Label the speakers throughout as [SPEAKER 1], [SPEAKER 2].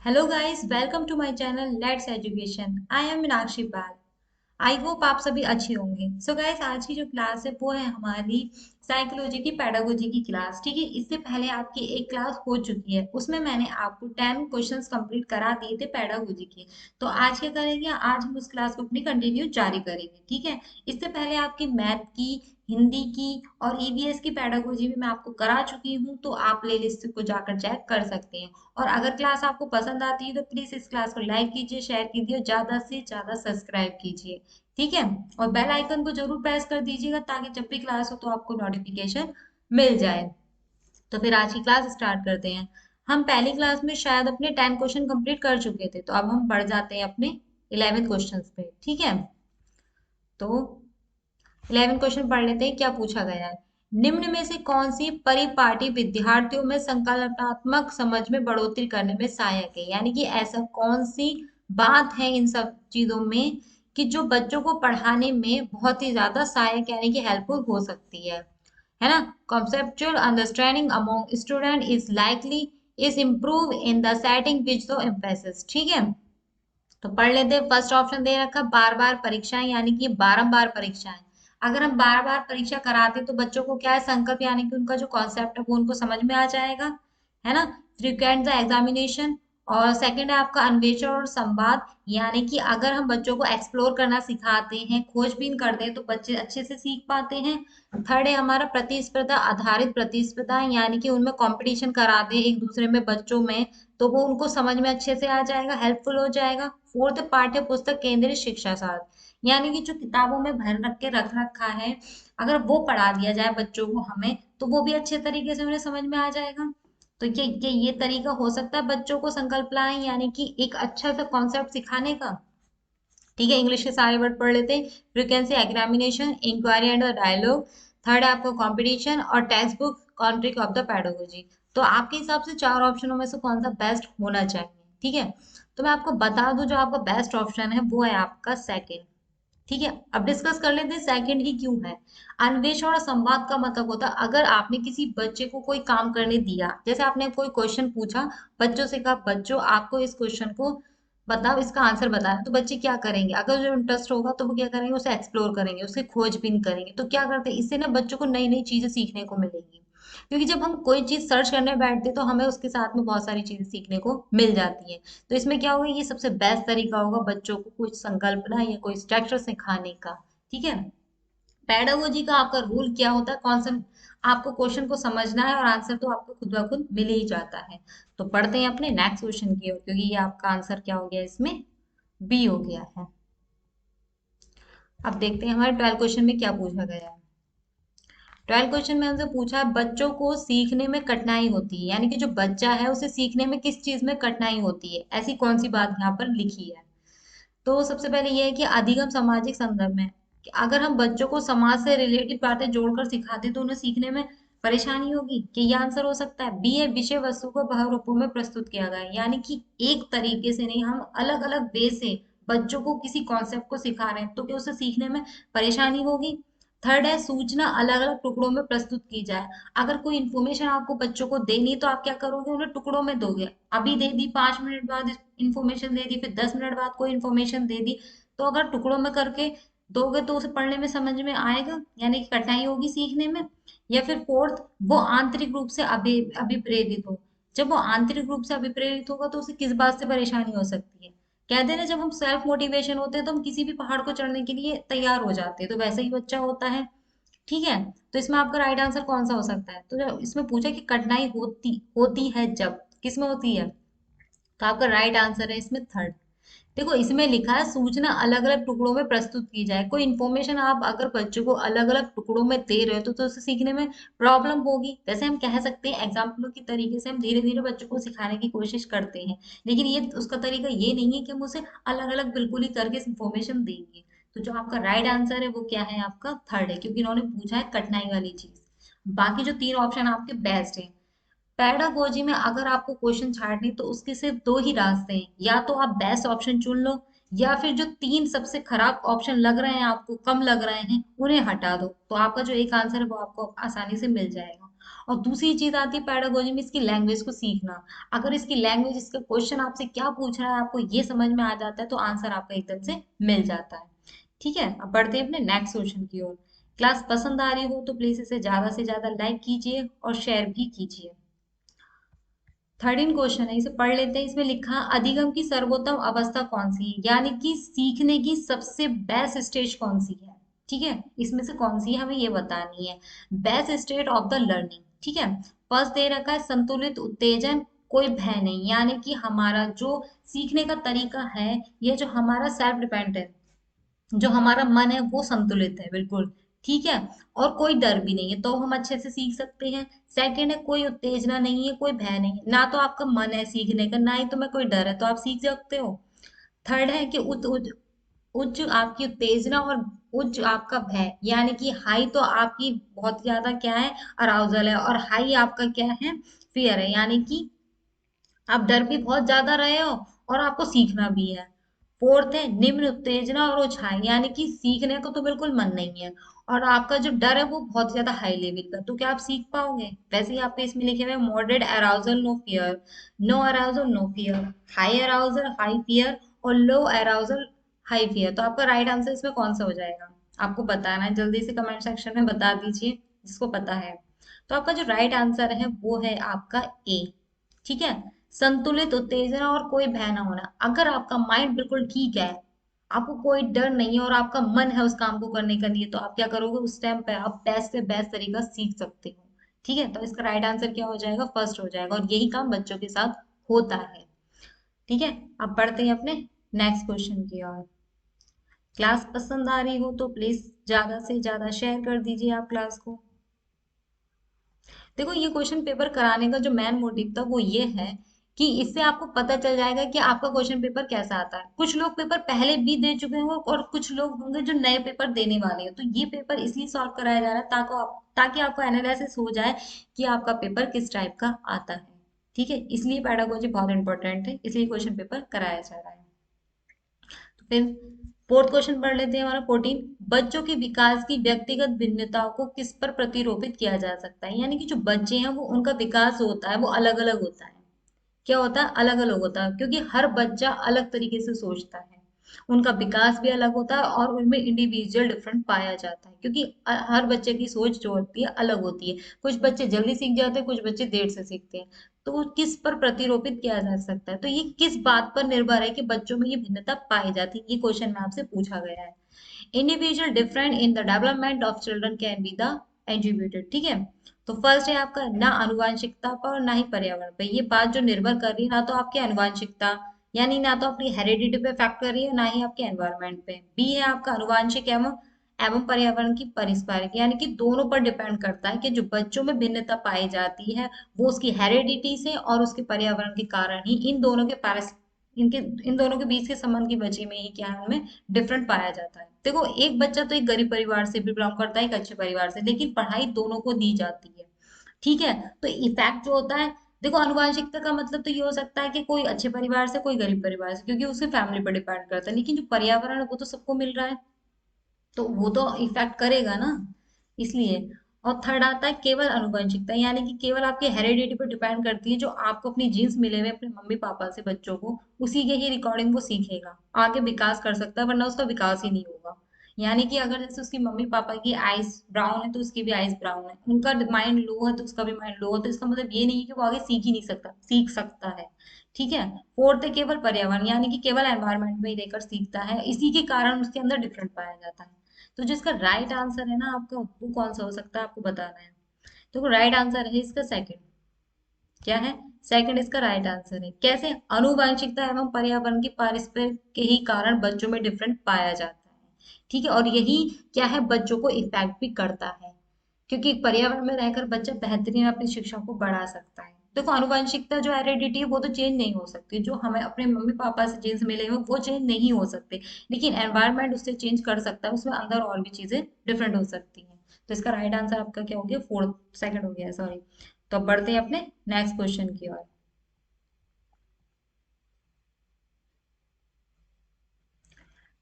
[SPEAKER 1] Hello guys, welcome to my channel let's education. I am Meenakshi Pal. I hope आप सभी अच्छे होंगे। सो गाइस, आज की जो क्लास है वो है हमारी साइकोलॉजी की पेडागोजी की क्लास। ठीक है, इससे पहले आपकी एक क्लास हो चुकी है, उसमें मैंने आपको 10 क्वेश्चंस कंप्लीट करा दिए थे पेडागोजी के। तो आज क्या करेंगे, आज हम उस क्लास को अपनी कंटिन्यू जारी करेंगे। ठीक है, इससे पहले आपकी मैथ की, हिंदी की और ईवीएस की पेडागोजी भी मैं आपको करा चुकी हूँ, तो आप प्ले लिस्ट को जाकर चेक कर सकते हैं। और अगर क्लास आपको पसंद आती है तो प्लीज इस क्लास को लाइक कीजिए, शेयर कीजिए और ज्यादा से ज्यादा सब्सक्राइब कीजिए। ठीक है, और बेल आइकन को जरूर प्रेस कर दीजिएगा ताकि जब भी क्लास हो तो आपको नोटिफिकेशन मिल जाए। तो फिर आज की क्लास स्टार्ट करते हैं। हम पहली क्लास में शायद अपने 10 क्वेश्चन कंप्लीट कर चुके थे, तो अब हम बढ़ जाते हैं अपने 11 क्वेश्चन पे। ठीक है, तो 11 क्वेश्चन पढ़ लेते हैं, क्या पूछा गया है। निम्न में से कौन सी परिपाटी विद्यार्थियों में संकल्पनात्मक समझ में बढ़ोतरी करने में सहायक है, यानी कि ऐसा कौन सी बात है इन सब चीजों में कि जो बच्चों को पढ़ाने में बहुत ही ज्यादा सहायक यानी कि हेल्पफुल हो सकती है ना। Conceptual understanding among student is likely is improve in the setting which do emphasis. ठीक है, तो पढ़ लेते हैं। फर्स्ट ऑप्शन दे रखा बार बार परीक्षाएं, यानी कि बारंबार परीक्षाएं। अगर हम बार बार परीक्षा कराते तो बच्चों को क्या है, संकल्प यानी कि उनका जो कॉन्सेप्ट है वो उनको समझ में आ जाएगा, है ना। Frequent the examination. और सेकंड है आपका अन्वेषण और संवाद, यानी कि अगर हम बच्चों को एक्सप्लोर करना सिखाते हैं, खोजबीन करते हैं, तो बच्चे अच्छे से सीख पाते हैं। थर्ड है हमारा प्रतिस्पर्धा आधारित प्रतिस्पर्धा, यानी कि उनमें कंपटीशन कराते हैं एक दूसरे में बच्चों में, तो वो उनको समझ में अच्छे से आ जाएगा, हेल्पफुल हो जाएगा। फोर्थ पाठ्य पुस्तक केंद्रित शिक्षा शास्त्र, यानी कि जो किताबों में भर रख के रख रखा है, अगर वो पढ़ा दिया जाए बच्चों को हमें, तो वो भी अच्छे तरीके से उन्हें समझ में आ जाएगा। तो ये तरीका हो सकता है बच्चों को संकल्पनाएं यानी कि एक अच्छा सा कॉन्सेप्ट सिखाने का। ठीक है, इंग्लिश के सारे वर्ड पढ़ लेते हैं। Frequency examination, inquiry and dialogue. Third है आपका कंपटीशन और text book centric of the pedagogy. तो आपके हिसाब से चार ऑप्शनों में से कौन सा बेस्ट होना चाहिए। ठीक है, तो मैं आपको बता दूं जो आपका बेस्ट ऑप्शन है वो है आपका सेकंड। ठीक है, अब डिस्कस कर लेते हैं सेकंड ही क्यों है। अन्वेषण और संवाद का मतलब होता है अगर आपने किसी बच्चे को कोई काम करने दिया, जैसे आपने कोई क्वेश्चन पूछा, बच्चों से कहा बच्चों आपको इस क्वेश्चन को बताओ, इसका आंसर बताना, तो बच्चे क्या करेंगे, अगर जो इंटरेस्ट होगा तो वो क्या करेंगे, उसे एक्सप्लोर करेंगे, उसकी खोजबीन करेंगे। तो क्या करते हैं, इससे ना बच्चों को नई नई चीजें सीखने को मिलेंगी। क्योंकि जब हम कोई चीज सर्च करने बैठते हैं तो हमें उसके साथ में बहुत सारी चीजें सीखने को मिल जाती है। तो इसमें क्या होगा, ये सबसे बेस्ट तरीका होगा बच्चों को कुछ संकल्पना या कोई स्ट्रक्चर सिखाने का। ठीक है, पेडागोजी का आपका रूल क्या होता है, कौन सा आपको क्वेश्चन को समझना है और आंसर तो आपको खुद ब खुद मिल ही जाता है। तो पढ़ते हैं अपने नेक्स्ट क्वेश्चन की ओर, क्योंकि ये आपका आंसर क्या हो गया, इसमें बी हो गया है। अब देखते हैं हमारे 12 क्वेश्चन में क्या पूछा गया है। 12 क्वेश्चन में हमसे पूछा है बच्चों को सीखने में कठिनाई होती है, यानी कि जो बच्चा है उसे सीखने में किस चीज में कठिनाई होती है, ऐसी कौन सी बात यहाँ पर लिखी है। तो सबसे पहले ये है कि अधिगम सामाजिक संदर्भ में, कि अगर हम बच्चों को समाज से रिलेटेड बातें जोड़कर सिखाते तो उन्हें सीखने में परेशानी होगी, कि ये आंसर हो सकता है। बी है विषय वस्तु को बहुरूपों में प्रस्तुत किया गया है, यानी कि एक तरीके से नहीं, हम अलग अलग वे से बच्चों को किसी कॉन्सेप्ट को सिखा रहे हैं, तो क्या उसे सीखने में परेशानी होगी। थर्ड है सूचना अलग अलग टुकड़ों में प्रस्तुत की जाए। अगर कोई इन्फॉर्मेशन आपको बच्चों को देनी तो आप क्या करोगे, उन्हें टुकड़ों में दोगे। अभी दे दी, 5 मिनट बाद इन्फॉर्मेशन दे दी, फिर 10 मिनट बाद कोई इन्फॉर्मेशन दे दी। तो अगर टुकड़ों में करके दोगे तो उसे पढ़ने में समझ में आएगा, यानी कि कठिनाई होगी सीखने में। या फिर फोर्थ, वो आंतरिक रूप से अभिप्रेरित हो। जब वो आंतरिक रूप से अभिप्रेरित होगा तो उसे किस बात से परेशानी हो सकती है। कहते हैं ना, जब हम सेल्फ मोटिवेशन होते हैं तो हम किसी भी पहाड़ को चढ़ने के लिए तैयार हो जाते हैं, तो वैसा ही बच्चा होता है। ठीक है, तो इसमें आपका राइट आंसर कौन सा हो सकता है, तो जो इसमें पूछा कि कठिनाई होती होती है जब, किसमें होती है, तो आपका राइट आंसर है इसमें थर्ड। देखो इसमें लिखा है सूचना अलग अलग टुकड़ों में प्रस्तुत की जाए। कोई इन्फॉर्मेशन आप अगर बच्चों को अलग अलग टुकड़ों में दे रहे हो तो उसे सीखने में प्रॉब्लम होगी। जैसे हम कह सकते हैं एग्जाम्पलों की तरीके से हम धीरे धीरे बच्चों को सिखाने की कोशिश करते हैं, लेकिन ये उसका तरीका ये नहीं है कि हम उसे अलग अलग बिल्कुल ही करके इन्फॉर्मेशन देंगे। तो जो आपका राइट आंसर है वो क्या है, आपका थर्ड है, क्योंकि इन्होंने पूछा है कठिनाई वाली चीज। बाकी जो तीन ऑप्शन आपके बेस्ट है। पैडागोजी में अगर आपको क्वेश्चन छाटने तो उसके सिर्फ दो ही रास्ते हैं, या तो आप बेस्ट ऑप्शन चुन लो, या फिर जो तीन सबसे खराब ऑप्शन लग रहे हैं, आपको कम लग रहे हैं, उन्हें हटा दो। तो आपका जो एक आंसर है वो आपको आसानी से मिल जाएगा। और दूसरी चीज आती है पैडागोजी में इसकी लैंग्वेज को सीखना। अगर इसकी लैंग्वेज, इसका क्वेश्चन आपसे क्या पूछ रहा है आपको ये समझ में आ जाता है तो आंसर आपका एकदम से मिल जाता है। ठीक है, अब बढ़ते हैं अपने नेक्स्ट क्वेश्चन की ओर। क्लास पसंद आ रही हो तो प्लीज इसे ज्यादा से ज्यादा लाइक कीजिए और शेयर भी कीजिए। 13 क्वेश्चन है, इसे पढ़ लेते हैं। इसमें लिखा अधिगम की सर्वोत्तम अवस्था कौन सी है, यानी कि सीखने की सबसे बेस्ट स्टेज कौन सी है। ठीक है, इसमें से कौन सी है हमें ये बतानी है। Best state of the learning. ठीक है, फर्स्ट दे रखा है संतुलित उत्तेजन, कोई भय नहीं, यानी कि हमारा जो सीखने का तरीका है, ये जो हमारा सेल्फ डिपेंडेंट है, जो हमारा मन है वो संतुलित है बिल्कुल। ठीक है, और कोई डर भी नहीं है तो हम अच्छे से सीख सकते हैं। सेकंड है कोई उत्तेजना नहीं है, कोई भय नहीं है, ना तो आपका मन है सीखने का ना ही तुम्हें कोई डर है, तो आप सीख सकते हो। थर्ड है कि उच्च आपकी उत्तेजना और उच्च आपका भय, यानी कि हाई तो आपकी बहुत ज्यादा क्या है, अराउजल है, और हाई आपका क्या है, फियर है, यानी कि आप डर भी बहुत ज्यादा रहे हो और आपको सीखना भी है। फोर्थ है निम्न उत्तेजना और उछाई, यानी कि सीखने को तो बिल्कुल मन नहीं है और आपका जो डर है वो बहुत ज्यादा हाई लेवल का, तो क्या आप सीख पाओगे। वैसे ही आपके इसमें लिखे हुए moderate arousal no fear, no arousal no fear, high arousal high fear, और लो अराउजल हाई फियर। तो आपका राइट आंसर इसमें कौन सा हो जाएगा, आपको बताना है, जल्दी से कमेंट सेक्शन में बता दीजिए जिसको पता है। तो आपका जो राइट आंसर है वो है आपका ए। ठीक है, संतुलित उत्तेजना और कोई भय ना होना। अगर आपका माइंड बिल्कुल ठीक है, आपको कोई डर नहीं है और आपका मन है उस काम को करने का लिए, तो आप क्या करोगे उस टाइम पे, आप बेस्ट से बेस्ट तरीका सीख सकते हो। ठीक है, तो इसका राइट आंसर क्या हो जाएगा, फर्स्ट हो जाएगा, और यही काम बच्चों के साथ होता है। ठीक है, अब बढ़ते हैं अपने नेक्स्ट क्वेश्चन की ओर। क्लास पसंद आ रही हो तो प्लीज ज्यादा से ज्यादा शेयर कर दीजिए आप क्लास को। देखो ये क्वेश्चन पेपर कराने का जो मेन मोटिव था वो ये है कि इससे आपको पता चल जाएगा कि आपका क्वेश्चन पेपर कैसा आता है। कुछ लोग पेपर पहले भी दे चुके होंगे और कुछ लोग होंगे जो नए पेपर देने वाले हैं, तो ये पेपर इसलिए सॉल्व कराया जा रहा है ताकि आपको एनालिसिस हो जाए कि आपका पेपर किस टाइप का आता है। ठीक है, इसलिए पेडागोजी बहुत इंपॉर्टेंट है, इसलिए क्वेश्चन पेपर कराया जा रहा है। तो फिर फोर्थ क्वेश्चन पढ़ लेते हैं हमारा 14। बच्चों के विकास की व्यक्तिगत भिन्नताओं को किस पर प्रतिरोपित किया जा सकता है, यानी कि जो बच्चे हैं वो उनका विकास होता है वो अलग अलग होता है। क्या होता है, अलग अलग होता है, क्योंकि हर बच्चा अलग तरीके से सोचता है, उनका विकास भी अलग होता है और उनमें इंडिविजुअल डिफरेंट पाया जाता है, क्योंकि हर बच्चे की सोच जो होती है अलग होती है। कुछ बच्चे जल्दी सीख जाते हैं, कुछ बच्चे देर से सीखते हैं। तो किस पर प्रतिरोपित किया जा सकता है, तो ये किस बात पर निर्भर है कि बच्चों में ये भिन्नता पाई जाती है, ये क्वेश्चन में आपसे पूछा गया है। Individual different in the development of children can be the attributed. ठीक है, तो फर्स्ट है आपका ना आनुवांशिकता पर और ना ही पर्यावरण पे, ये बात जो निर्भर कर रही है ना तो आपकी आनुवांशिकता, यानी ना तो अपनी हेरिडिटी पे इफेक्ट कर रही है ना ही आपके एनवायरनमेंट पे। बी है आपका अनुवांशिक एवं एवं पर्यावरण की परिस्पारिक, यानी कि दोनों पर डिपेंड करता है कि जो बच्चों में भिन्नता पाई जाती है वो उसकी हेरिडिटी से और उसके पर्यावरण के कारण ही, इन दोनों के पारस इनके इन दोनों के बीच के संबंध की वजह में ही क्या है, उनमें डिफरेंट पाया जाता है। देखो एक बच्चा तो एक गरीब परिवार से भी बिलोंग करता है, एक अच्छे परिवार से, लेकिन पढ़ाई दोनों को दी जाती है। ठीक है, तो इफेक्ट जो होता है, देखो आनुवांशिकता का मतलब तो ये हो सकता है कि कोई अच्छे परिवार से कोई गरीब परिवार से, क्योंकि उसकी फैमिली पर डिपेंड करता है, लेकिन जो पर्यावरण है वो तो सबको मिल रहा है, तो वो तो इफेक्ट करेगा ना, इसलिए। और थर्ड आता है केवल आनुवंशिकता, यानी कि केवल आपके हेरिडिटी पर डिपेंड करती है, जो आपको अपनी जीन्स मिले हुए अपने मम्मी पापा से बच्चों को, उसी के ही रिकॉर्डिंग वो सीखेगा, आगे विकास कर सकता है, वरना उसका विकास ही नहीं होगा। यानी कि अगर जैसे उसकी मम्मी पापा की आइज ब्राउन है तो उसकी भी आइज ब्राउन है, उनका माइंड लो है तो उसका भी माइंड लो है, तो इसका मतलब ये नहीं है कि वो आगे सीख ही नहीं सकता, सीख सकता है। ठीक है, फोर्थ है केवल पर्यावरण, यानी कि केवल एनवायरनमेंट में ही रहकर सीखता है, इसी के कारण उसके अंदर डिफरेंट पाया जाता है। तो जिसका राइट आंसर है ना आपका, वो कौन सा हो सकता है आपको बताना है। तो राइट आंसर है इसका सेकंड। क्या है, सेकंड इसका राइट आंसर है। कैसे, आनुवंशिकता एवं पर्यावरण की पारस्परिक के ही कारण बच्चों में डिफरेंट पाया जाता है। ठीक है, और यही क्या है बच्चों को इफेक्ट भी करता है, क्योंकि पर्यावरण में रहकर बच्चा बेहतरीन अपनी शिक्षा को बढ़ा सकता है। देखो आनुवंशिकता जो हेरिडिटी है वो तो चेंज नहीं हो सकती, जो हमें अपने मम्मी पापा से जीन्स मिले हुए वो चेंज नहीं हो सकते, लेकिन एनवायरनमेंट उससे चेंज कर सकता है, उसमें अंदर और भी चीजें डिफरेंट हो सकती हैं। तो इसका राइट आंसर आपका क्या हो गया, फोर्थ सेकंड हो गया, सॉरी। तो अब बढ़ते हैं अपने नेक्स्ट क्वेश्चन की ओर।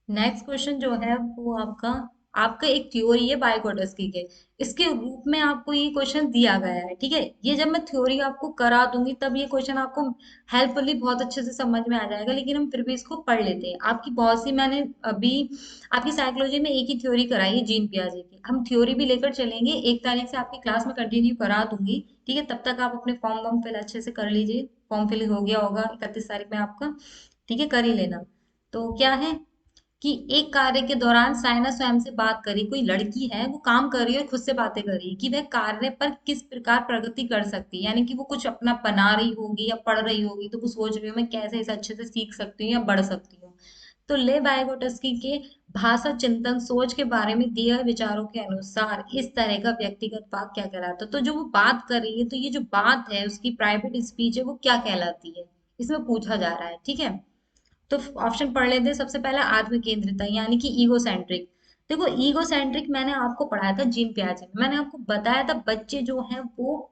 [SPEAKER 1] नेक्स्ट क्वेश्चन जो है वो आपका आपका एक थ्योरी है बायोकोटस्की के, इसके रूप में आपको ये क्वेश्चन दिया गया है। ठीक है, ये जब मैं थ्योरी आपको करा दूंगी तब ये क्वेश्चन आपको हेल्पफुली बहुत अच्छे से समझ में आ जाएगा, लेकिन हम फिर भी इसको पढ़ लेते हैं। आपकी बहुत सी मैंने अभी आपकी साइकोलॉजी में एक ही थ्योरी कराई है, जीन पियाजे की। हम थ्योरी भी लेकर चलेंगे, 1 तारीख से आपकी क्लास में कंटिन्यू करा दूंगी। ठीक है, तब तक आप अपने फॉर्म वॉर्म फिल अच्छे से कर लीजिए। फॉर्म फिल हो गया होगा 31 तारीख में आपका, ठीक है, कर ही लेना। तो क्या है कि एक कार्य के दौरान साइना स्वयं से बात करी। कोई लड़की है, वो काम कर रही है और खुद से बातें कर रही है कि वह कार्य पर किस प्रकार प्रगति कर सकती है, यानी कि वो कुछ अपना बना रही होगी या पढ़ रही होगी, तो वो सोच रही हो मैं कैसे इसे अच्छे से सीख सकती हूँ या बढ़ सकती हूँ। तो ले बायोगोटस्की के भाषा चिंतन सोच के बारे में दिए हुए विचारों के अनुसार इस तरह का व्यक्तिगत वाक्य क्या कहलाता है। तो जो वो बात कर रही है, तो ये जो बात है उसकी प्राइवेट स्पीच है, वो क्या कहलाती है, इसमें पूछा जा रहा है। ठीक है, तो ऑप्शन पढ़ लेते हैं। सबसे पहला आत्म केंद्रिता, यानी कि ईगो सेंट्रिक। देखो, ईगो सेंट्रिक मैंने आपको पढ़ाया था जीन पियाजे में, मैंने आपको बताया था बच्चे जो हैं वो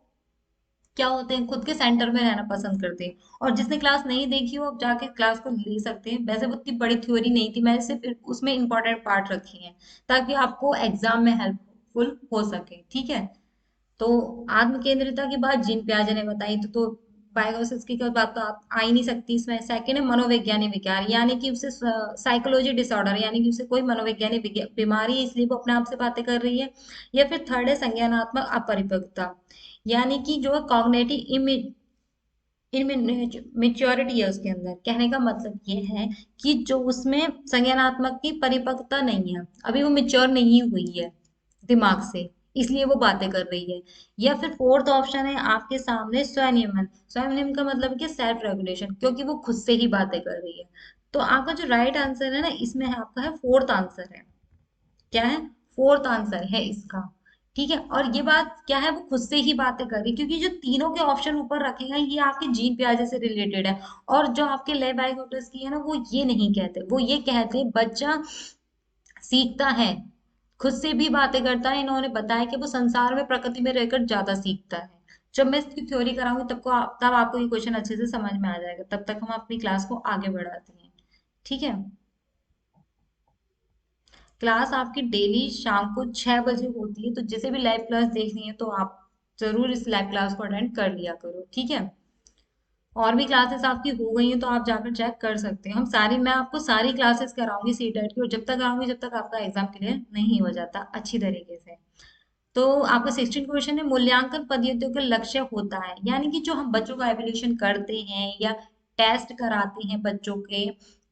[SPEAKER 1] क्या होते हैं, खुद के सेंटर में रहना पसंद करते हैं। और जिसने क्लास नहीं देखी हो, अब जाके क्लास को ले सकते हैं। वैसे वो उतनी बड़ी थ्योरी नहीं थी, मैंने सिर्फ उसमें इंपॉर्टेंट पार्ट रखे हैं ताकि आपको एग्जाम में हेल्पफुल हो सके। ठीक है, तो आत्म केंद्रिता की बात जीन पियाजे ने बताई, तो बायोसिस की कोई बात तो आप आ ही नहीं सकती इसमें। सेकंड है मनोवैज्ञानिक विकार, यानी कि उसे साइकोलॉजी डिसऑर्डर, यानी कि उसे कोई मनोवैज्ञानिक बीमारी है, इसलिए वो अपने आप से बातें कर रही है। या फिर थर्ड है संज्ञानात्मक अपरिपक्वता, यानी कि जो कॉग्निटिव इमेच्योरिटी है उसके अंदर। कहने का मतलब ये है कि जो उसमें संज्ञानात्मक की परिपक्वता नहीं है, अभी वो मेच्योर नहीं हुई है दिमाग से, इसलिए वो बातें कर रही है। या फिर फोर्थ ऑप्शन है आपके सामने स्वनियमन। स्वनियमन का मतलब है कि सेल्फ रेगुलेशन, क्योंकि वो खुद से ही बातें कर रही है। तो आपका जो राइट आंसर है ना, इसमें है आपका है फोर्थ आंसर है। क्या है, फोर्थ आंसर है इसका। ठीक है, और ये बात क्या है, वो खुद से ही बातें कर रही, क्योंकि जो तीनों के ऑप्शन ऊपर रखे हैं ये आपके जीन प्याजे से रिलेटेड है। और जो आपके ले बाइकोटस की है ना, वो ये नहीं कहते, वो ये कहते हैं बच्चा सीखता है, खुद से भी बातें करता है। इन्होंने बताया कि वो संसार में प्रकृति में रहकर ज्यादा सीखता है। जब मैं इसकी थ्योरी कराऊंगी तब आपको ये क्वेश्चन अच्छे से समझ में आ जाएगा। तब तक हम अपनी क्लास को आगे बढ़ाते हैं। ठीक है, क्लास आपकी डेली शाम को 6 बजे होती है, तो जिसे भी लाइव क्लास देखनी है तो आप जरूर इस लाइव क्लास को अटेंड कर लिया करो। ठीक है, और भी क्लासेस आपकी हो गई हैं तो आप जाकर चेक कर सकते हैं। मैं आपको सारी क्लासेस कराऊंगी सी टेट की, और जब तक कराऊंगी जब तक आपका एग्जाम क्लियर नहीं हो जाता अच्छी तरीके से। तो आपका 16 क्वेश्चन है, मूल्यांकन पद्धतियों का लक्ष्य होता है, यानी कि जो हम बच्चों का एवेल्यूशन करते हैं या टेस्ट कराते हैं बच्चों के,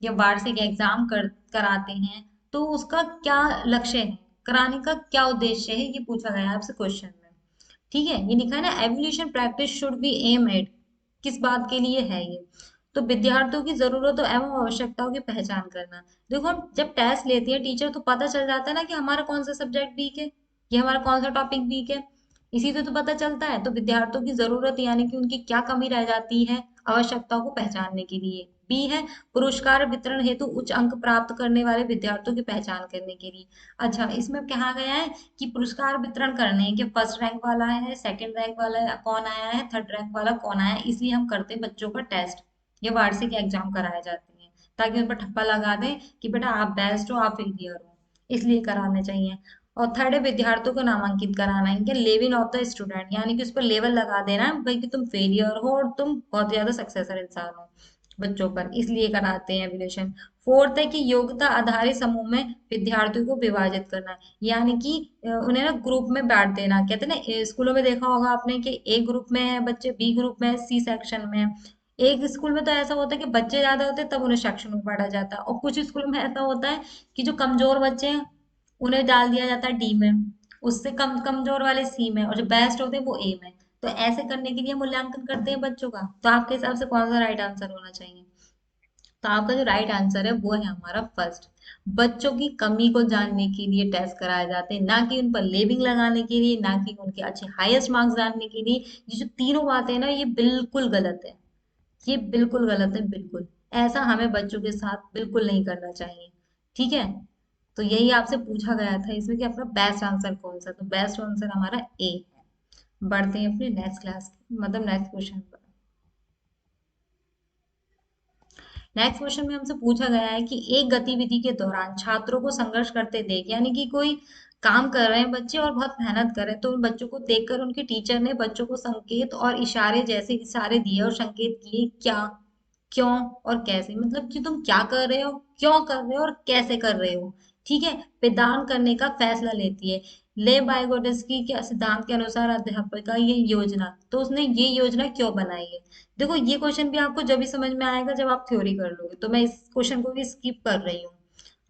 [SPEAKER 1] या वार्षिक एग्जाम कराते हैं, तो उसका क्या लक्ष्य है, कराने का क्या उद्देश्य है, ये पूछा गया है आपसे क्वेश्चन में। ठीक है, ये लिखा है ना, evolution practice should be aimed at, किस बात के लिए है ये। तो विद्यार्थियों की जरूरतों एवं आवश्यकताओं की पहचान करना। देखो, हम जब टेस्ट लेती है टीचर, तो पता चल जाता है ना कि हमारा कौन सा सब्जेक्ट वीक है, ये हमारा कौन सा टॉपिक वीक है, इसी से तो पता चलता है। तो विद्यार्थियों की जरूरत यानी कि उनकी क्या कमी रह जाती है, आवश्यकताओं को पहचानने के लिए। बी है पुरस्कार वितरण हेतु उच्च अंक प्राप्त करने वाले विद्यार्थियों की पहचान करने के लिए। अच्छा, इसमें कहा गया है कि पुरस्कार वितरण करने हैं कि फर्स्ट रैंक वाला है, सेकंड रैंक वाला कौन आया है, थर्ड रैंक वाला कौन आया है, इसलिए हम करते हैं बच्चों का टेस्ट, ये वार्षिक एग्जाम कराए जाते हैं, ताकि उन पर ठप्पा लगा दें कि बेटा आप बेस्ट हो, आप फेलियर हो, इसलिए कराने चाहिए। और थर्ड है विद्यार्थियों को नामांकित कराना, इनके लेवल ऑफ द स्टूडेंट, यानी कि उस पर लेवल लगा देना भाई कि तुम फेलियर हो और तुम बहुत ज्यादा सक्सेसर इंसान हो बच्चों पर, इसलिए कराते हैं एवेल्यूशन। फोर्थ है कि योग्यता आधारित समूह में विद्यार्थियों को विभाजित करना, यानी कि उन्हें ना ग्रुप में बांट देना। कहते हैं ना, स्कूलों में देखा होगा आपने कि ए ग्रुप में है बच्चे, बी ग्रुप में है, सी सेक्शन में है। एक स्कूल में तो ऐसा होता है कि बच्चे ज्यादा होते हैं तब उन्हें सेक्शन में बांटा जाता है, और कुछ स्कूलों में ऐसा होता है कि जो कमजोर बच्चे हैं उन्हें डाल दिया जाता है डी में, उससे कम कमजोर वाले सी में, और जो बेस्ट होते हैं वो ए में। तो ऐसे करने के लिए मूल्यांकन करते हैं बच्चों का। तो आपके हिसाब से कौन सा राइट आंसर होना चाहिए। तो आपका जो राइट आंसर है वो है हमारा फर्स्ट। बच्चों की कमी को जानने के लिए टेस्ट कराए जाते हैं, ना कि उन पर लेबलिंग लगाने के लिए, ना कि उनके अच्छे हाईएस्ट मार्क्स जानने के लिए। ये जो तीनों बातें हैं ना, ये बिल्कुल गलत है, ये बिल्कुल गलत है, बिल्कुल। ऐसा हमें बच्चों के साथ बिल्कुल नहीं करना चाहिए। ठीक है, तो यही आपसे पूछा गया था इसमें कि आपका बेस्ट आंसर कौन सा, तो बेस्ट आंसर हमारा ए है। बढ़ते हैं अपने नेक्स्ट क्लास मतलब नेक्स्ट क्वेश्चन पर। नेक्स्ट क्वेश्चन में हमसे पूछा गया है कि एक गतिविधि के दौरान छात्रों को संघर्ष करते देख, यानी कि कोई काम कर रहे हैं बच्चे और बहुत मेहनत कर रहे हैं, तो उन बच्चों को देखकर उनके टीचर ने बच्चों को संकेत और इशारे जैसे इशारे दिए और संकेत किए, क्या, क्यों और कैसे, मतलब कि तुम क्या कर रहे हो, क्यों कर रहे हो और कैसे कर रहे हो। ठीक है, प्रदान करने का फैसला लेती है। ले बाइगोडस्की के सिद्धांत के अनुसार अध्यापक का ये योजना, तो उसने ये योजना क्यों बनाई है। देखो ये क्वेश्चन भी आपको जब भी समझ में आएगा जब आप थ्योरी कर लोगे, तो मैं इस क्वेश्चन को भी स्किप कर रही हूँ,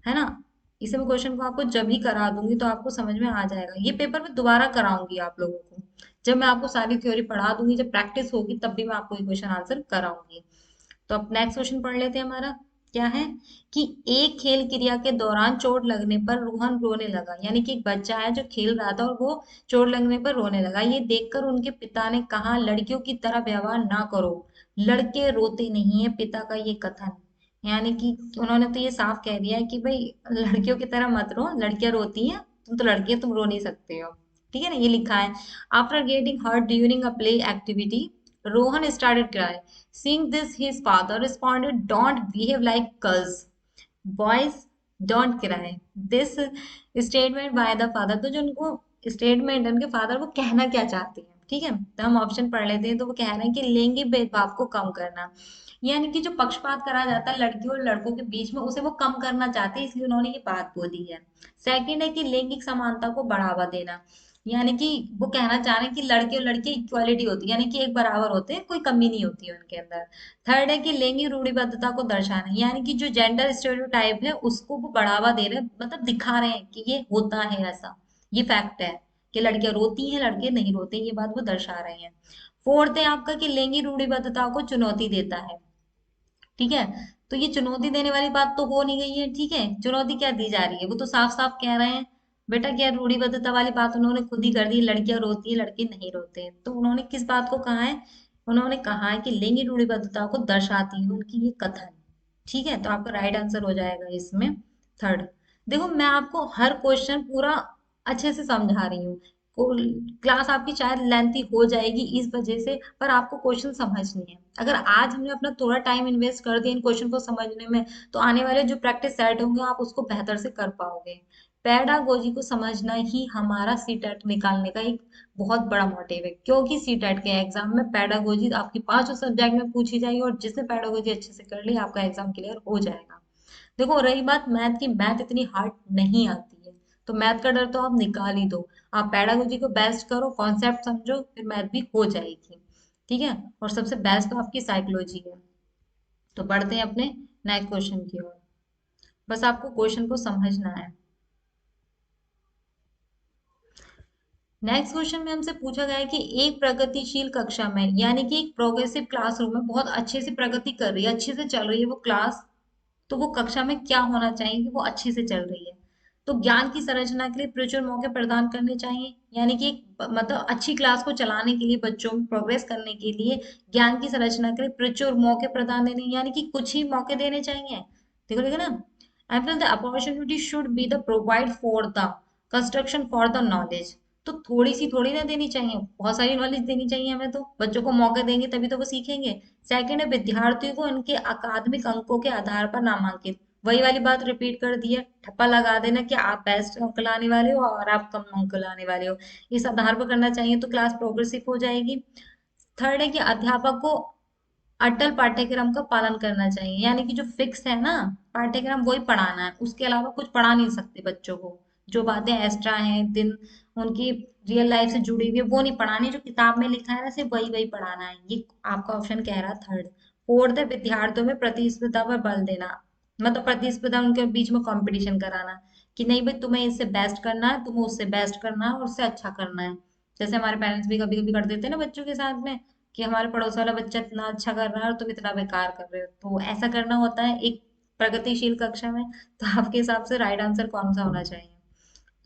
[SPEAKER 1] है ना। इसे मैं क्वेश्चन को आपको जब ही करा दूंगी तो आपको समझ में आ जाएगा। ये पेपर में दोबारा कराऊंगी आप लोगों को, जब मैं आपको सारी थ्योरी पढ़ा दूंगी, जब प्रैक्टिस होगी तब भी मैं आपको ये क्वेश्चन आंसर कराऊंगी। तो अब नेक्स्ट क्वेश्चन पढ़ लेते हैं हमारा। क्या है कि एक खेल क्रिया के दौरान चोट लगने पर रोहन रोने लगा, यानी कि एक बच्चा है जो खेल रहा था और वो चोट लगने पर रोने लगा। ये देखकर उनके पिता ने कहा, लड़कियों की तरह व्यवहार ना करो, लड़के रोते नहीं है, पिता का ये कथन। यानी कि उन्होंने तो ये साफ कह दिया है कि भाई लड़कियों की तरह मत रो, लड़कियां रोती हैं, तुम तो लड़की हो, तुम रो नहीं सकते हो। ठीक है ना, ये लिखा है। After getting hurt during a play activity, Rohan started cry. Seeing this, his father responded, "Don't behave like girls. Boys don't cry." This statement by the father, तो जो उनको स्टेटमेंट उनके फादर वो कहना क्या चाहते हैं, ठीक है, तो हम ऑप्शन पढ़ लेते हैं। तो वो कह रहे हैं कि लैंगिक भेदभाव को कम करना, यानी कि जो पक्षपात करा जाता है लड़कियों और लड़कों के बीच में, उसे वो कम करना चाहते हैं, इसलिए उन्होंने ये बात बोली है। सेकंड है कि लैंगिक समानता को बढ़ावा देना, यानी कि वो कहना चाह रहे हैं कि लड़के और लड़के इक्वालिटी होती है, यानी कि एक बराबर होते हैं, कोई कमी नहीं होती है उनके अंदर। थर्ड है कि लैंगिक रूढ़िबद्धता को दर्शाना, यानी कि जो जेंडर स्टेरियोटाइप है उसको वो बढ़ावा दे रहे हैं, मतलब दिखा रहे हैं कि ये होता है ऐसा, ये फैक्ट है कि लड़कियां रोती हैं लड़के नहीं रोते, ये बात वो दर्शा रहे हैं। फोर्थ है आपका कि लैंगिक रूढ़िबद्धता को चुनौती देता है। ठीक है, तो ये चुनौती देने वाली बात तो हो नहीं गई है। ठीक है, चुनौती क्या दी जा रही है, वो तो साफ साफ कह रहे हैं बेटा, क्या रूढ़िबद्धता वाली बात उन्होंने खुद ही कर दी, लड़कियां रोती है लड़के नहीं रोते हैं। तो उन्होंने किस बात को कहा है, उन्होंने कहा है कि लैंगिक रूढ़िबद्धता को दर्शाती है उनकी ये कथन। ठीक है, तो आपका राइट आंसर हो जाएगा इसमें थर्ड। देखो मैं आपको हर क्वेश्चन पूरा अच्छे से समझा रही हूँ। क्लास आपकी शायद लेंथी हो जाएगी इस वजह से, पर आपको क्वेश्चन समझनी है। अगर आज हमने अपना थोड़ा टाइम इन्वेस्ट कर दिया इन क्वेश्चन को समझने में, तो आने वाले जो प्रैक्टिस सेट होंगे आप उसको बेहतर से कर पाओगे। पेडागोजी को समझना ही हमारा सीटेट निकालने का एक बहुत बड़ा मोटिव है, क्योंकि सीटेट के एग्जाम में पेडागोजी आपकी पांचों सब्जेक्ट में पूछी जाएगी, और जिसने पेडागोजी अच्छे से कर ली आपका एग्जाम क्लियर हो जाएगा। देखो रही बात मैथ की, मैथ इतनी हार्ड नहीं आती है, तो मैथ का डर तो आप निकाल ही दो। आप पेडागोजी को बेस्ट करो, कॉन्सेप्ट समझो, फिर मैथ भी हो जाएगी। ठीक है, और सबसे बेस्ट तो आपकी साइकोलॉजी है। तो बढ़ते हैं अपने नेक्स्ट क्वेश्चन की ओर। बस आपको क्वेश्चन को समझना है। नेक्स्ट क्वेश्चन में हमसे पूछा गया है कि एक प्रगतिशील कक्षा में, यानी कि एक प्रोग्रेसिव क्लासरूम में बहुत अच्छे से प्रगति कर रही है, अच्छे से चल रही है वो क्लास, तो वो कक्षा में क्या होना चाहिए कि वो अच्छे से चल रही है। तो ज्ञान की संरचना के लिए प्रचुर मौके प्रदान करने चाहिए, यानी कि मतलब अच्छी क्लास को चलाने के लिए, बच्चों में प्रोग्रेस करने के लिए ज्ञान की संरचना के लिए प्रचुर मौके प्रदान देने, यानी कि कुछ ही मौके देने चाहिए। देखो देखो ना, ample the opportunity should be the provide for the construction for the knowledge. तो थोड़ी सी थोड़ी ना देनी चाहिए, बहुत सारी नॉलेज देनी चाहिए हमें, तो बच्चों को मौके देंगे तभी तो वो सीखेंगे। सेकंड है विद्यार्थियों को उनके अकादमिक अंकों के आधार पर नामांकित, वही वाली बात रिपीट कर दी है, ठप्पा लगा देना कि आप बेस्ट अंक लाने वाले हो और आप कम अंक लाने वाले हो, इस आधार पर करना चाहिए, तो क्लास प्रोग्रेसिव हो जाएगी। थर्ड है कि अध्यापक को अटल पाठ्यक्रम का पालन करना चाहिए, यानी कि जो फिक्स है ना पाठ्यक्रम वही पढ़ाना है, उसके अलावा कुछ पढ़ा नहीं सकते बच्चों को। जो बातें एक्स्ट्रा हैं दिन उनकी रियल लाइफ से जुड़ी हुई है वो नहीं पढ़ानी, जो किताब में लिखा है ना सिर्फ वही वही पढ़ाना है, ये आपका ऑप्शन कह रहा है थर्ड। फोर्थ है विद्यार्थियों में प्रतिस्पर्धा पर बल देना, मतलब प्रतिस्पर्धा उनके बीच में कंपटीशन कराना, कि नहीं भाई तुम्हें इससे बेस्ट करना है, तुम्हें उससे बेस्ट करना है और उससे अच्छा करना है। जैसे हमारे पेरेंट्स भी कभी कभी कर देते हैं ना बच्चों के साथ में, कि हमारे पड़ोस वाला बच्चा इतना अच्छा कर रहा है और तुम इतना बेकार कर रहे हो, तो ऐसा करना होता है एक प्रगतिशील कक्षा में। तो आपके हिसाब से राइट आंसर कौन सा होना चाहिए,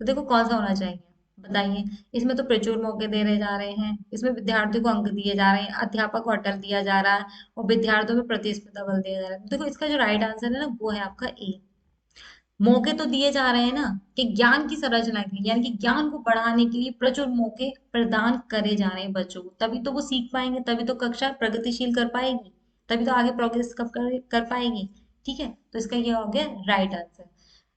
[SPEAKER 1] तो देखो कौन सा होना चाहिए बताइए। इसमें तो प्रचुर मौके दे रहे जा रहे हैं, इसमें विद्यार्थियों को अंक दिए जा रहे हैं, अध्यापक को अटल दिया जा रहा है, और विद्यार्थियों में प्रतिस्पर्धा बल दिया जा रहा है। देखो इसका जो राइट आंसर है ना वो है आपका ए। मौके तो दिए जा रहे हैं ना, कि ज्ञान की संरचना के लिए, यानी कि ज्ञान को बढ़ाने के लिए प्रचुर मौके प्रदान करे जा रहे हैं बच्चों को, तभी तो वो सीख पाएंगे, तभी तो कक्षा प्रगतिशील कर पाएगी, तभी तो आगे प्रोग्रेस कर पाएगी। ठीक है, तो इसका ये हो गया राइट आंसर।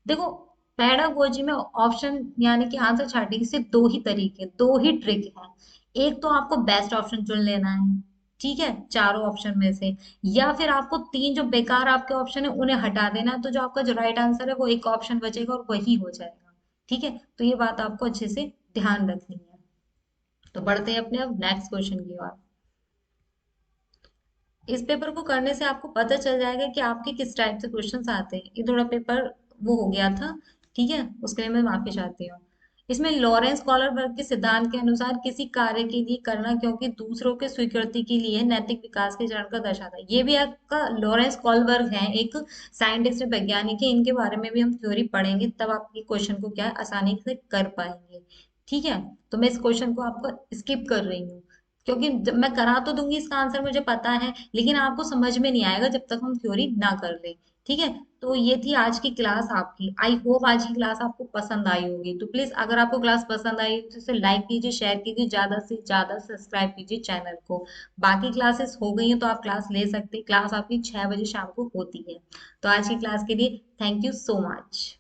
[SPEAKER 1] देखो, पेडागोजी में ऑप्शन यानी कि आंसर छांटने के सिर्फ दो ही तरीके, दो ही ट्रिक है। एक तो आपको बेस्ट ऑप्शन चुन लेना है, ठीक है, चारों ऑप्शन में से, या फिर आपको तीन जो बेकार आपके ऑप्शन है उन्हें हटा देना है, तो जो आपका जो राइट आंसर है वो एक ऑप्शन बचेगा और वही हो जाएगा। ठीक है, तो ये बात आपको अच्छे से ध्यान रखनी है। तो बढ़ते हैं अपने अब नेक्स्ट क्वेश्चन की ओर। इस पेपर को करने से आपको पता चल जाएगा कि आपके किस टाइप से क्वेश्चंस आते हैं। ये थोड़ा पेपर वो हो गया था, ठीक है, उसके लिए मैं माफी चाहती हूँ। इसमें लॉरेंस कॉलरबर्ग के सिद्धांत के अनुसार किसी कार्य के लिए करना क्योंकि दूसरों के स्वीकृति के लिए नैतिक विकास के चरण का दर्शाता है। ये भी आपका लॉरेंस कॉलबर्ग है, एक साइंटिस्ट वैज्ञानिक है, इनके बारे में भी हम थ्योरी पढ़ेंगे, तब आप ये क्वेश्चन को क्या है आसानी से कर पाएंगे। ठीक है, तो मैं इस क्वेश्चन को आपको स्किप कर रही हूँ, क्योंकि जब मैं करा तो दूंगी इसका आंसर मुझे पता है, लेकिन आपको समझ में नहीं आएगा जब तक हम थ्योरी ना कर ले। ठीक है, तो ये थी आज की क्लास आपकी। आई होप आज की क्लास आपको पसंद आई होगी। तो प्लीज अगर आपको क्लास पसंद आई तो इसे लाइक कीजिए, शेयर कीजिए, ज्यादा से ज्यादा सब्सक्राइब कीजिए चैनल को। बाकी क्लासेस हो गई हैं तो आप क्लास ले सकते हैं, क्लास आपकी 6 बजे शाम को होती है। तो आज की क्लास के लिए थैंक यू सो मच।